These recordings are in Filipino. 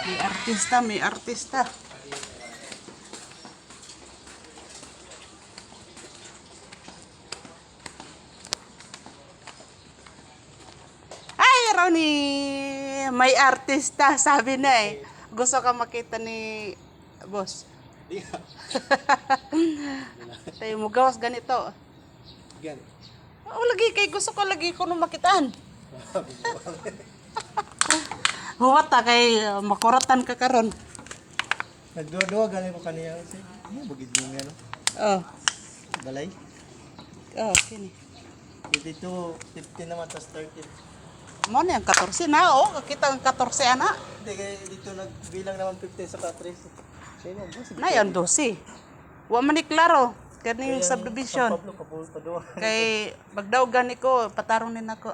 May artista, may artista. Ay, Ronnie! May artista, sabi na eh. Gusto ka makita ni boss. Di nga. Tayo mo gawas ganito. Gan. Oh, lagi kay gusto ko lagi ko nung makitaan. Huwata kay makuratan ka karon. Nagduwa-duwa galing ko kaniya kasi bugid mo nga no. Oh. Balay. Oh, kini. 52, 50 naman tas 30. Mo na yung 14 na, oh. Kita ang 14 ana. Hindi kaya dito nagbilang naman 15 sa 13. Sino boss? Na yan, 12. Wa man ni klaro. Kaning subdivision. Pablo kapul pa do. Kay magdaw gani ko, patarong din ako.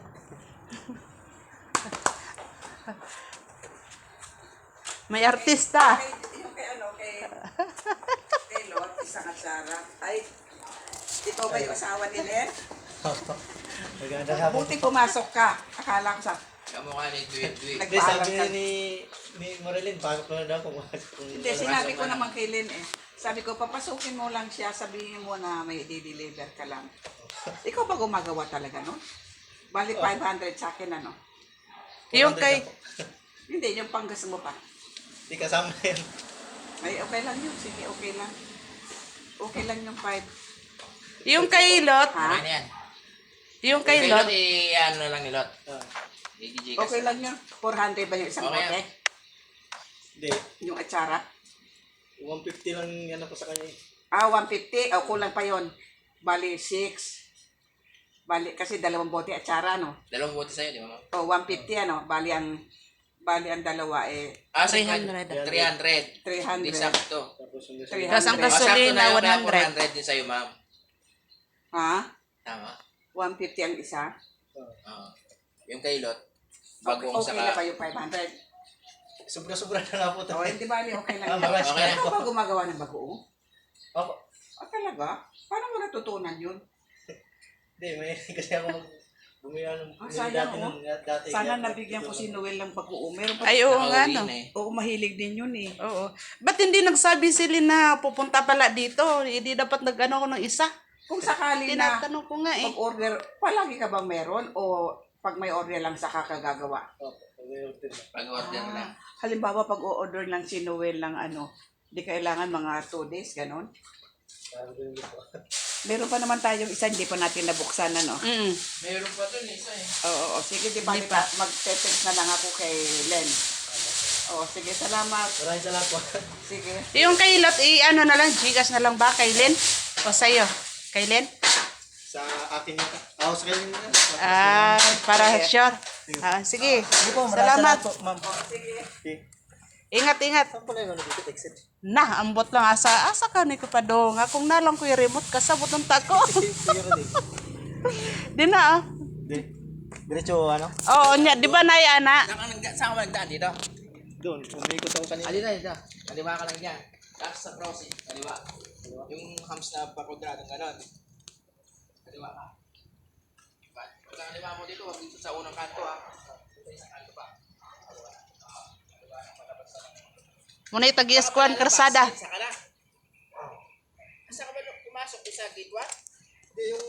May artista. Yung kay ano, kay Lot, isang atsara. Ay, ikaw ba yung asawa ni Len? Maganda ka. Buti pumasok ka. Akala ko sa Kamukha ni Dwi-Dwi. Hindi nagpaalam sabi ka. ni Marilyn, pasok na daw kung Hindi, sinabi ko naman kay Len eh. Sabi ko, papasukin mo lang siya, sabihin mo na may di-deliver ka lang. Ikaw ba gumagawa talaga, no? Bali 500 sa akin, ano? Yung kay Hindi, yung panggas mo pa. Di kasama yan. Ay, okay lang yun. Sige, okay lang. Okay lang yung 5. yung kay Lot, Ha? Ano yan? yung kay Kay Lot. Lot, ano lang ni Lot. I-DJ Okay lang yun. 400 ba yung isang Okay. bote? Hindi. Yung atsara? 150 lang yan ako sa kanya eh. Ah, 150. O, kulang pa yon. Bali, 6. Bali, kasi 2 bote atsara, no? Dalawang buti sa'yo, di ba, ma'am? O, 150, ano? Bali ang dalawa, eh, Ah, 300. 300. 300. Hindi sakto. Tapos yung 300. Kas ang Sakto gasolina, na yun, kaya 100. 400 din sa'yo, ma'am. Ha? Tama? 150 ang isa? Oo. Yung kay Lot, bago Okay, ang na ba saka... yung 500? sobra-sobra na nga po. O, hindi bali, okay lang. Tama, yan. okay. Ikaw ba gumagawa ng bagoong? Ako. Ah, talaga? Paano mo natutunan yun? Hindi, may kasi ako bumili ng Ah, sayang, dati oh. nung dati. Sana nabigyan ko si Noel ng bagoong. Meron pa. Ay, oo nga, Nakauwi no. na eh. Oo, mahilig din yun eh. Oo. Ba't hindi nagsabi sila na pupunta pala dito? Hindi dapat nag-ano ko ng isa. Kung sakali na Tinatanong ko nga eh. pag-order, palagi ka bang meron o pag may order lang saka ka gagawa? Pag-order lang. Halimbawa, pag o-order lang si Noel ng ano, di kailangan mga 2 days, ganon. Meron pa naman tayong isa, hindi pa natin nabuksan, ano. Mm. Mayroon pa dun, isa eh. Oo, sige, di ba, Hindi pa. mag-text na lang ako kay Len. Oo, sige, salamat. Maraming salamat po. Sige. Yung kay Lot, ano na lang, Gcash na lang ba? Kay Len? O sa'yo? Kay Len? Sa akin yung ako sa kanya. Ah, para sure. Ah, sige. Salamat Salamat. po, ma'am. Sige. Okay. Ingat, ingat. Saan pala yung nag-exit exit? Na, ambot lang asa ka ni ko pa do nga kung nalang ko yung remote kasabot ng tako. Siguro di. Di na ah. Di. Diretso ano? Oo, nya, di ba na ana? Saan ka magdaan dito? Doon, umikot ako kanina. Dito, dito. Kaliwa ka lang dyan. Tapos sa crossing, kaliwa. Yung hams na pakwadradong gano'n. Kaliwa ka. Pag kaliwa mo dito, huwag dito sa unang kanto ha. Dito sa kanto pa. Muna itag-ieskuan karsada. Isa ka na. Asa ka ba pumasok sa gate 1? Hindi yung